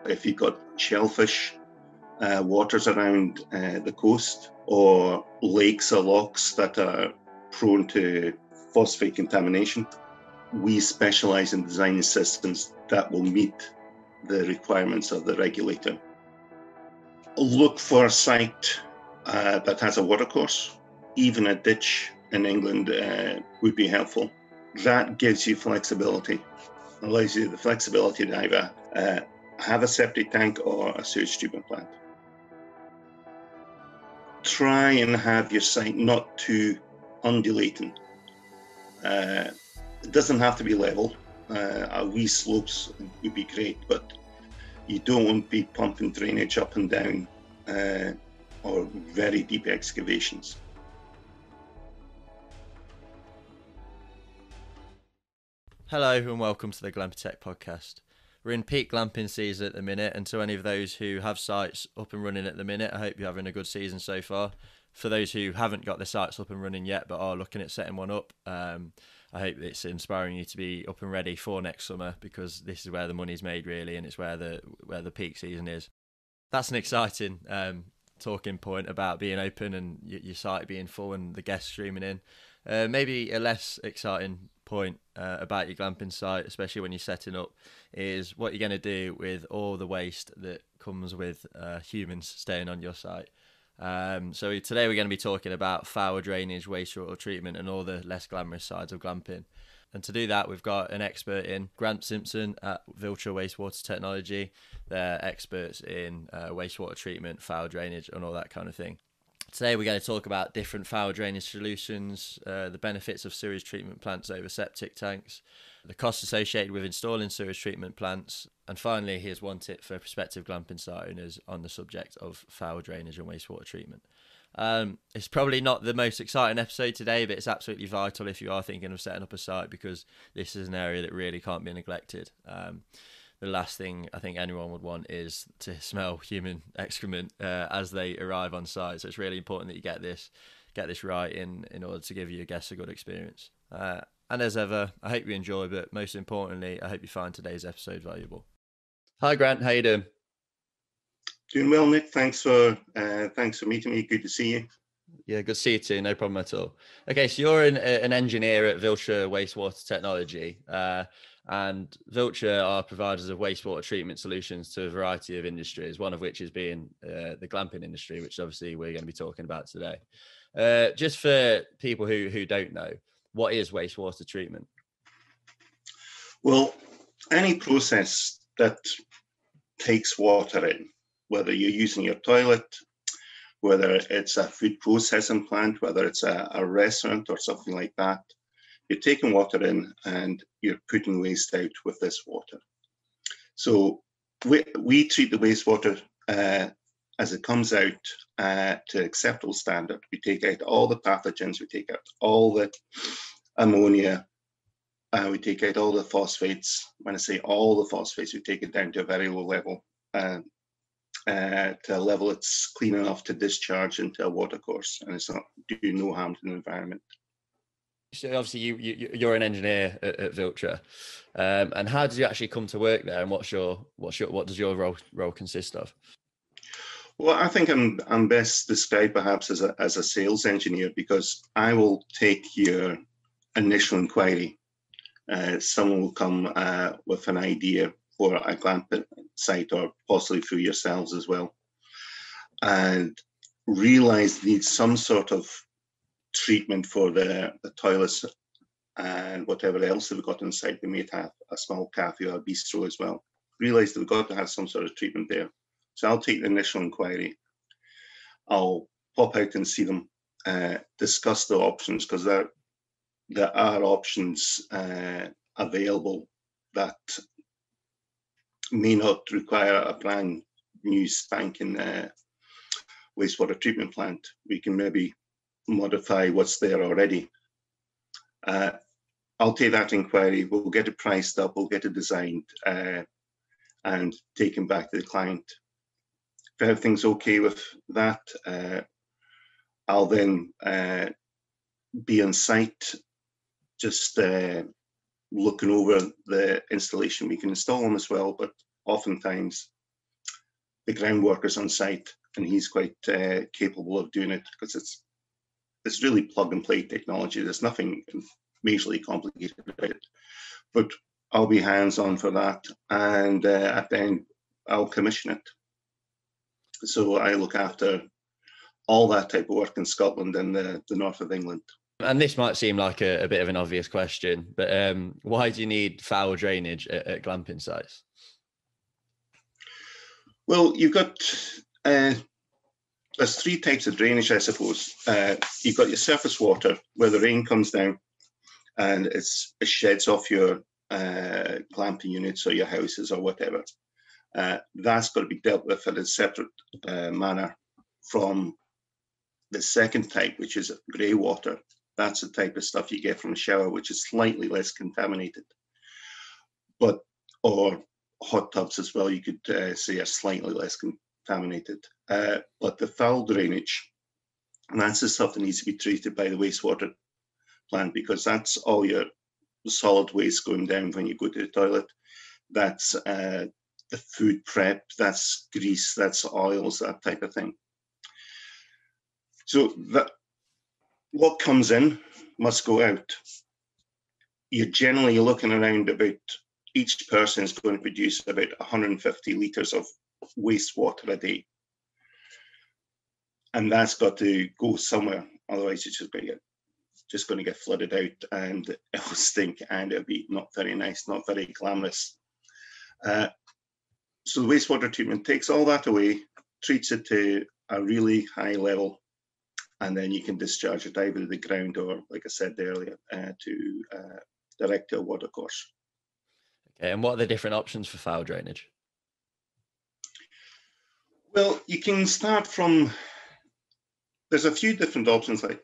If you've got shellfish waters around the coast, or lakes or lochs that are prone to phosphate contamination, we specialize in designing systems that will meet the requirements of the regulator. Look for a site that has a watercourse. Even a ditch in England would be helpful. That gives you flexibility, allows you the flexibility to either have a septic tank or a sewage treatment plant. Try and have your site not too undulating. It doesn't have to be level. Wee slopes would be great, but you don't want to be pumping drainage up and down or very deep excavations. Hello and welcome to the Glamping podcast. We're in peak glamping season at the minute, and to any of those who have sites up and running at the minute, I hope you're having a good season so far. For those who haven't got their sites up and running yet but are looking at setting one up, I hope it's inspiring you to be up and ready for next summer, because this is where the money's made really, and it's where the peak season is. That's an exciting talking point about being open and your site being full and the guests streaming in. Maybe a less exciting point about your glamping site, especially when you're setting up, is what you're going to do with all the waste that comes with humans staying on your site. So today we're going to be talking about foul drainage, wastewater treatment, and all the less glamorous sides of glamping. And to do that, we've got an expert in Simpson at Viltra Wastewater Technology. They're experts in wastewater treatment, foul drainage, and all that kind of thing. Today we're going to talk about different foul drainage solutions, the benefits of sewage treatment plants over septic tanks, the costs associated with installing sewage treatment plants, and finally here's one tip for prospective glamping site owners on the subject of foul drainage and wastewater treatment. It's probably not the most exciting episode today, but it's absolutely vital if you are thinking of setting up a site, because this is an area that really can't be neglected. The last thing I think anyone would want is to smell human excrement as they arrive on site. So it's really important that you get this right in order to give your guests a good experience. And as ever, I hope you enjoy, but most importantly, I hope you find today's episode valuable. Hi Grant, how you doing? Doing well, Nick. Thanks for meeting me. Good to see you. Yeah, good to see you too. No problem at all. Okay, so you're an engineer at Viltra Wastewater Technology. And Viltra are providers of wastewater treatment solutions to a variety of industries, one of which is being the glamping industry, which obviously we're going to be talking about today. Just for people who don't know, what is wastewater treatment? Well, any process that takes water in, whether you're using your toilet, whether it's a food processing plant, whether it's a restaurant or something like that, you're taking water in and you're putting waste out with this water. So we treat the wastewater as it comes out to acceptable standard. We take out all the pathogens, we take out all the ammonia, we take out all the phosphates. When I say all the phosphates, we take it down to a very low level, to a level that's clean enough to discharge into a watercourse, and it's not doing no harm to the environment. So obviously you're an engineer at Viltra, and how did you actually come to work there, and what does your role consist of? Well, I think I'm best described perhaps as a sales engineer, because I will take your initial inquiry. Someone will come with an idea for a glamping site, or possibly through yourselves as well, and realize needs some sort of treatment for the toilets and whatever else they've got inside. They may have a small cafe or a bistro as well. Realize they've got to have some sort of treatment there. So I'll take the initial inquiry. I'll pop out and see them, discuss the options, because there are options available that may not require a brand new spanking wastewater treatment plant. We can maybe modify what's there already. I'll take that inquiry, we'll get it priced up, we'll get it designed, and taken back to the client. If everything's okay with that, I'll then be on site, just looking over the installation. We can install them as well, but oftentimes the ground workers on site, and he's quite capable of doing it because it's really plug and play technology. There's nothing majorly complicated about it. But I'll be hands on for that, and at the end I'll commission it. So I look after all that type of work in Scotland and the north of England. And this might seem like a bit of an obvious question, but why do you need foul drainage at glamping sites? Well, you've got there's three types of drainage, I suppose. You've got your surface water, where the rain comes down and it sheds off your glamping units or your houses or whatever. That's got to be dealt with in a separate manner from the second type, which is grey water. That's the type of stuff you get from a shower, which is slightly less contaminated. Or hot tubs as well, you could say are slightly less contaminated. But the foul drainage, that's the stuff that needs to be treated by the wastewater plant, because that's all your solid waste going down when you go to the toilet. That's the food prep, that's grease, that's oils, that type of thing. So that what comes in must go out. You're generally looking around about, each person is going to produce about 150 litres of wastewater a day. And that's got to go somewhere, otherwise it's just going to get flooded out, and it will stink, and it'll be not very nice, not very glamorous. So the wastewater treatment takes all that away, treats it to a really high level, and then you can discharge it either to the ground or, like I said earlier, to direct to a water course. Okay, and what are the different options for foul drainage? Well, you can start from, there's a few different options. Like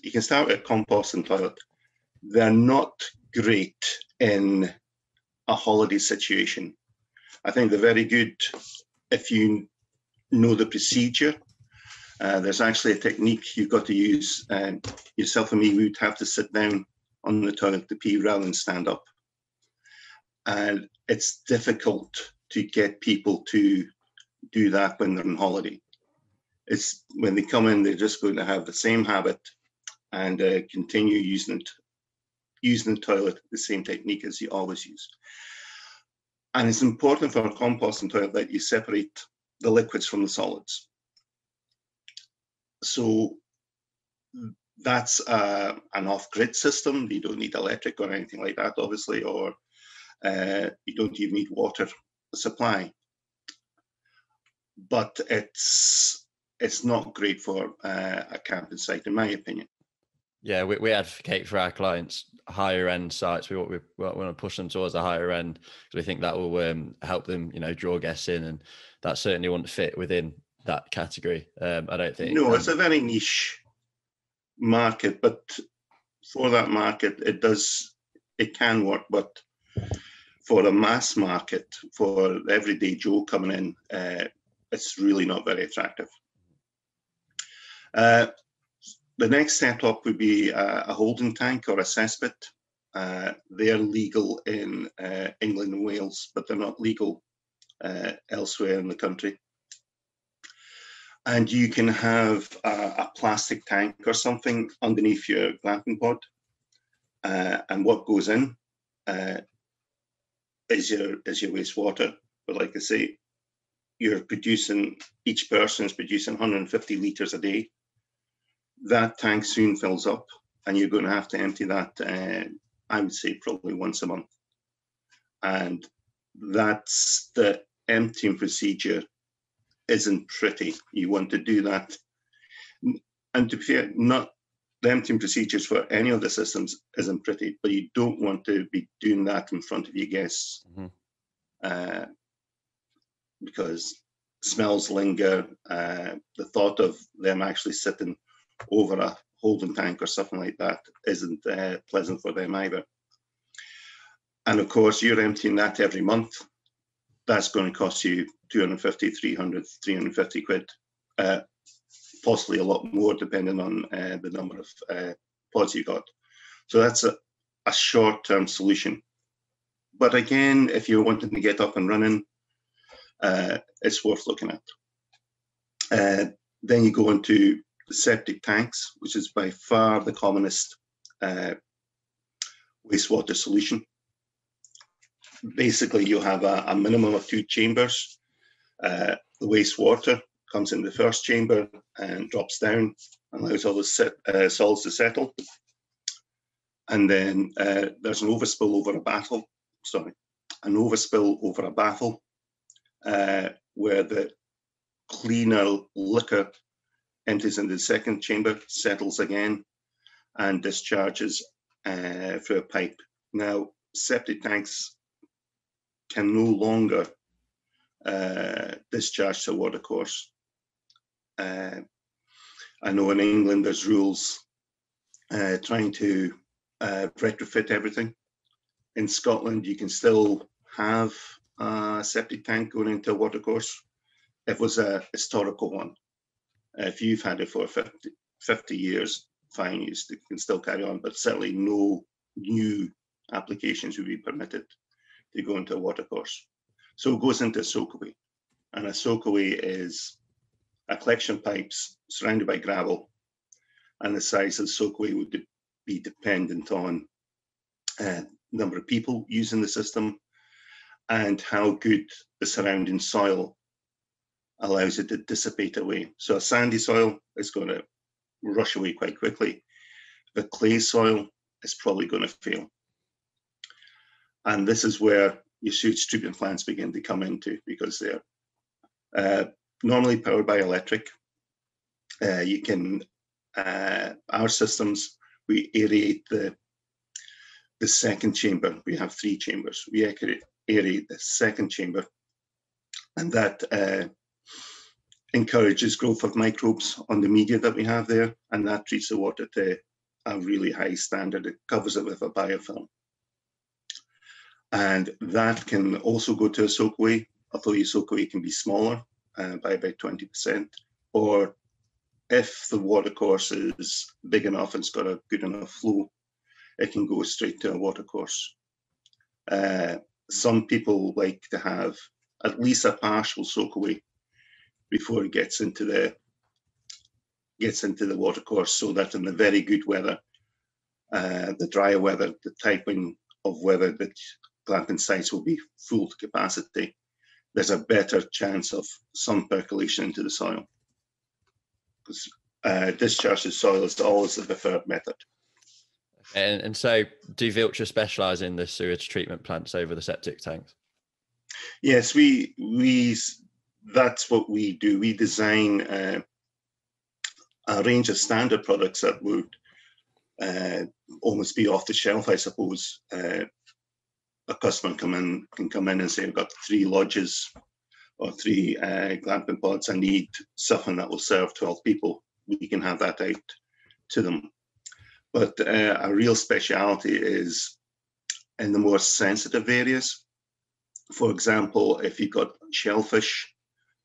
you can start with a composting toilet. They're not great in a holiday situation. I think they're very good if you know the procedure. There's actually a technique you've got to use. Yourself and me, we would have to sit down on the toilet to pee rather than stand up. And it's difficult to get people to do that when they're on holiday. It's when they come in, they're just going to have the same habit and continue using the toilet, the same technique as you always use. And it's important for a composting toilet that you separate the liquids from the solids. So that's an off-grid system. You don't need electric or anything like that, obviously, or you don't even need water supply. But it's not great for a camping site, in my opinion. Yeah, we advocate for our clients higher end sites. We want to push them towards a higher end because we think that will help them, draw guests in, and that certainly wouldn't fit within that category. I don't think. No, it's a very niche market, but for that market, it can work. But for a mass market, for everyday Joe coming in, it's really not very attractive. The next step up would be a holding tank or a cesspit. They're legal in England and Wales, but they're not legal elsewhere in the country. And you can have a plastic tank or something underneath your glamping pod. And what goes in is your wastewater. But like I say, each person is producing 150 litres a day. That tank soon fills up, and you're going to have to empty that, I would say, probably once a month. And that's the emptying procedure isn't pretty. You want to do that. And to be fair, not the emptying procedures for any of the systems isn't pretty, but you don't want to be doing that in front of your guests. Mm-hmm. Because smells linger. The thought of them actually sitting over a holding tank or something like that isn't pleasant for them either. And of course, you're emptying that every month. That's going to cost you 250, 300, 350 quid, possibly a lot more depending on the number of pods you got. So that's a short-term solution. But again, if you're wanting to get up and running, it's worth looking at. Then you go into the septic tanks, which is by far the commonest wastewater solution. Basically, you have a minimum of 2 chambers. The wastewater comes in the first chamber and drops down, allows all the solids to settle. And then there's an overspill over a baffle, where the cleaner liquor empties into the second chamber, settles again, and discharges through a pipe. Now, septic tanks can no longer discharge to a watercourse. I know in England there's rules trying to retrofit everything. In Scotland, you can still have a septic tank going into a watercourse if it was a historical one. If you've had it for 50 years, fine, you can still carry on, but certainly no new applications would be permitted to go into a watercourse. So it goes into a soakaway, and a soakaway is a collection of pipes surrounded by gravel, and the size of the soakaway would be dependent on number of people using the system and how good the surrounding soil allows it to dissipate away. So a sandy soil is going to rush away quite quickly. The clay soil is probably going to fail. And this is where your sewage treatment plants begin to come into, because they're normally powered by electric. You can, our systems, we aerate the second chamber. We have 3 chambers. We aerate the second chamber, and that encourages growth of microbes on the media that we have there, and that treats the water to a really high standard. It covers it with a biofilm. And that can also go to a soakaway, although your soakaway can be smaller by about 20%. Or if the watercourse is big enough and it's got a good enough flow, it can go straight to a watercourse. Some people like to have at least a partial soakaway before it gets into the watercourse, so that in the very good weather, the drier weather, the type of weather that glamping sites will be full to capacity, there's a better chance of some percolation into the soil. Because discharge to soil is always the preferred method. And so, do Viltra specialise in the sewage treatment plants over the septic tanks? Yes, that's what we do. We design a range of standard products that would almost be off the shelf, I suppose. A customer can come in and say, I've got 3 lodges or 3 glamping pods. I need something that will serve 12 people. We can have that out to them. But a real speciality is in the more sensitive areas. For example, if you've got shellfish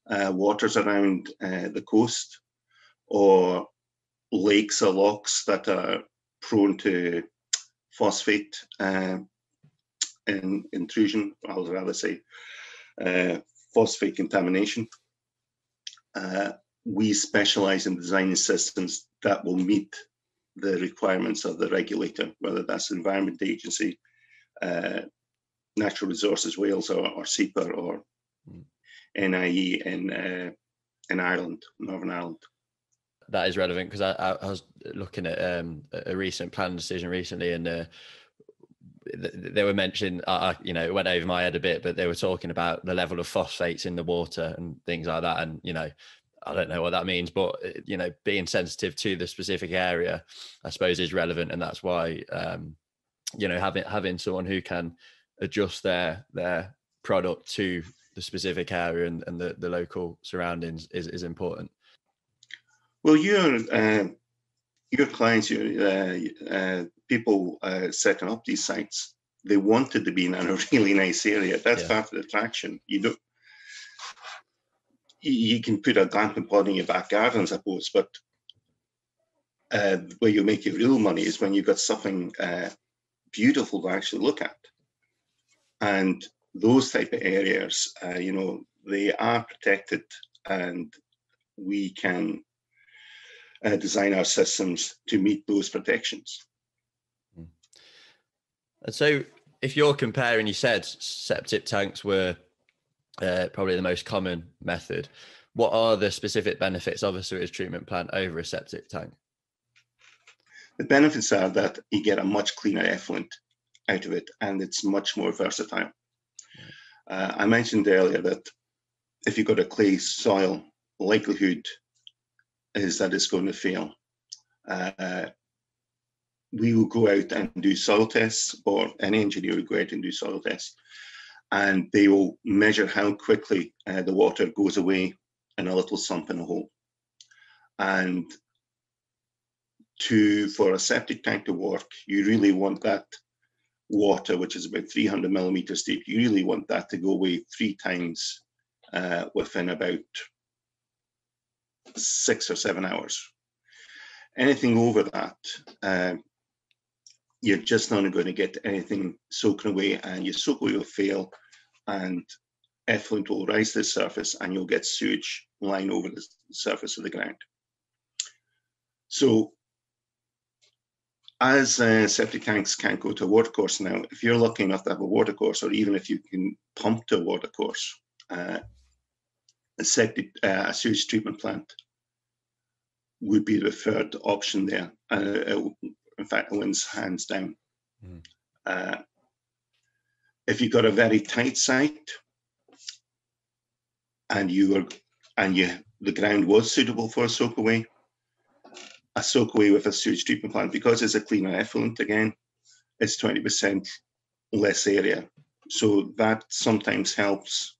waters around the coast, or lakes or lochs that are prone to phosphate intrusion, I would rather say phosphate contamination. We specialize in designing systems that will meet the requirements of the regulator, whether that's the Environment Agency, Natural Resources Wales, or SEPA, or NIE in Ireland, Northern Ireland. That is relevant, because I was looking at a recent plan decision recently, and they were mentioning, it went over my head a bit, but they were talking about the level of phosphates in the water and things like that. And, I don't know what that means, but, being sensitive to the specific area, I suppose, is relevant. And that's why, having someone who can adjust their product to the specific area and the local surroundings is important. Well, your clients, people setting up these sites, they wanted to be in a really nice area. That's part of the attraction. You can put a glamping pod in your back garden, I suppose, but where you make your real money is when you've got something beautiful to actually look at. And those type of areas, they are protected, and we can design our systems to meet those protections. And so if you're comparing, you said septic tanks were probably the most common method. What are the specific benefits of a sewage treatment plant over a septic tank? The benefits are that you get a much cleaner effluent out of it, and it's much more versatile. I mentioned earlier that if you've got a clay soil, likelihood is that it's going to fail. We will go out and do soil tests, or any engineer will go out and do soil tests, and they will measure how quickly the water goes away in a little sump in a hole. And for a septic tank to work, you really want that water, which is about 300 millimeters deep, you really want that to go away 3 times within about 6 or 7 hours. Anything over that, you're just not going to get anything soaking away, and your soak away will fail, and effluent will rise to the surface, and you'll get sewage lying over the surface of the ground. So as septic tanks can't go to a water course now, if you're lucky enough to have a water course, or even if you can pump to a water course, a sewage treatment plant would be the preferred option there. In fact, it wins hands down. If you've got a very tight site and the ground was suitable for a soak away with a sewage treatment plant, because it's a cleaner effluent, again, it's 20% less area. So that sometimes helps.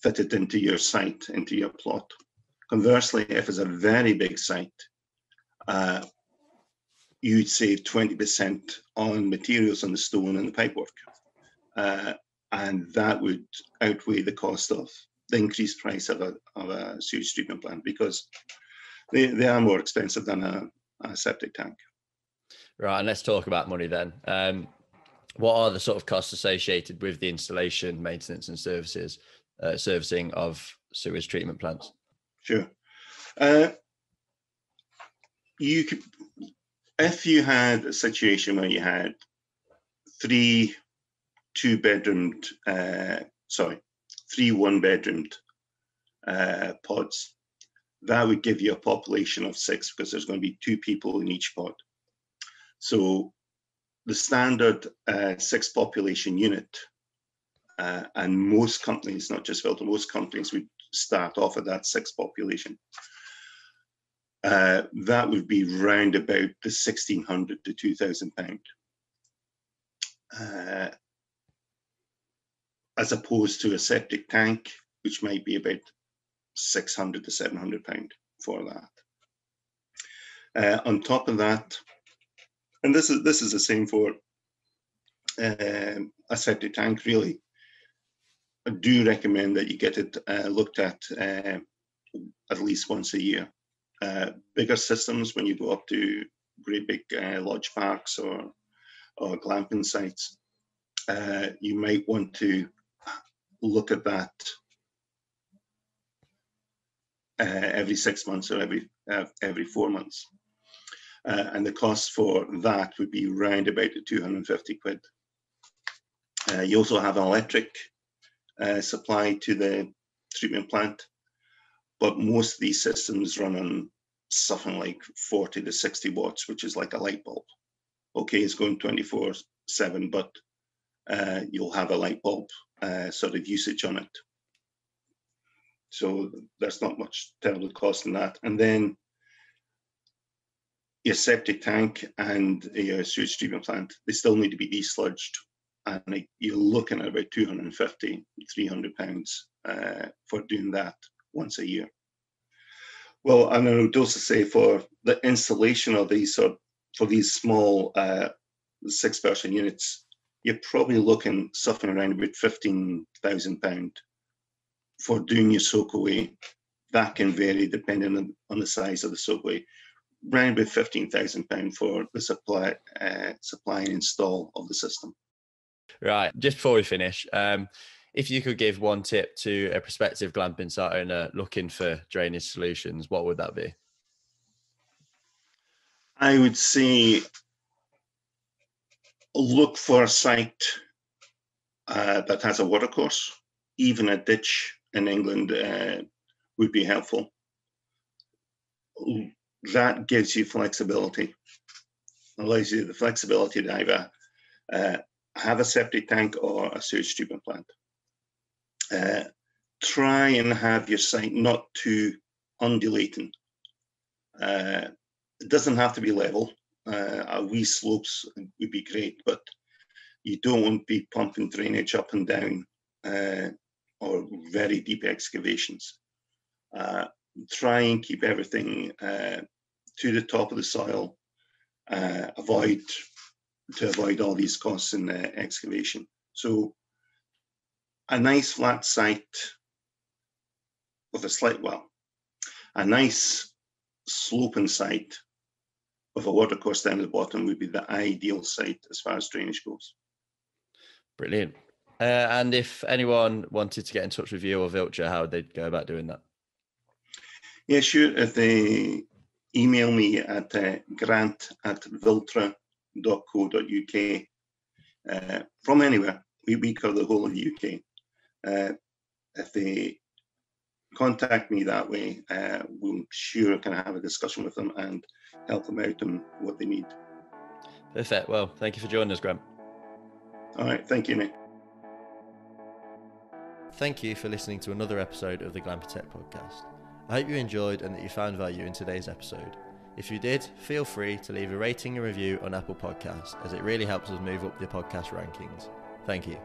Fit it into your site, into your plot. Conversely, if it's a very big site, you'd save 20% on materials on the stone and the pipework. And that would outweigh the cost of the increased price of a sewage treatment plant, because they are more expensive than a septic tank. Right, and let's talk about money then. What are the sort of costs associated with the installation, maintenance and servicing of sewage treatment plants? Sure. If you had a situation where you had 3 one-bedroomed pods, that would give you a population of 6, because there's going to be 2 people in each pod. So the standard 6 population unit, and most companies, not just Viltra, most companies would start off at that 6 population. That would be round about the £1,600 to £2,000, as opposed to a septic tank, which might be about £600 to £700 for that. On top of that, and this is the same for a septic tank, really, I do recommend that you get it looked at least once a year. Bigger systems, when you go up to great big lodge parks or glamping sites, you might want to look at that every 6 months or every 4 months. And the cost for that would be round about £250. You also have an electric supply to the treatment plant, but most of these systems run on something like 40 to 60 watts, which is like a light bulb. Okay, it's going 24/7, but you'll have a light bulb sort of usage on it. So there's not much terrible cost in that. And then your septic tank and your sewage treatment plant, they still need to be desludged. And you're looking at about £250, £300 for doing that once a year. Well, and I would also say for the installation of these, for these small 6-person units, you're probably looking something around about £15,000 for doing your soak away. That can vary depending on the size of the soak away. Around about £15,000 for the supply and install of the system. Right, just before we finish, if you could give one tip to a prospective glamping site owner looking for drainage solutions, what would that be? I would say look for a site that has a watercourse. Even a ditch in England would be helpful. That gives you flexibility, allows you the flexibility to either have a septic tank or a sewage treatment plant. Try and have your site not too undulating. It doesn't have to be level. Wee slopes would be great, but you don't want to be pumping drainage up and down or very deep excavations. Try and keep everything to the top of the soil. Avoid all these costs in excavation. So a nice flat site with a nice sloping site with a watercourse down at the bottom would be the ideal site as far as drainage goes. Brilliant. And if anyone wanted to get in touch with you or Viltra, how would they go about doing that? Yeah, sure. If they email me at grant@viltra.co.uk from anywhere, we cover the whole of the UK. If they contact me that way, we'll sure can have a discussion with them and help them out on what they need. Perfect. Well, thank you for joining us, Grant. All right. Thank you, Nick. Thank you for listening to another episode of the Glamping Tech podcast. I hope you enjoyed and that you found value in today's episode. If you did, feel free to leave a rating and review on Apple Podcasts, as it really helps us move up the podcast rankings. Thank you.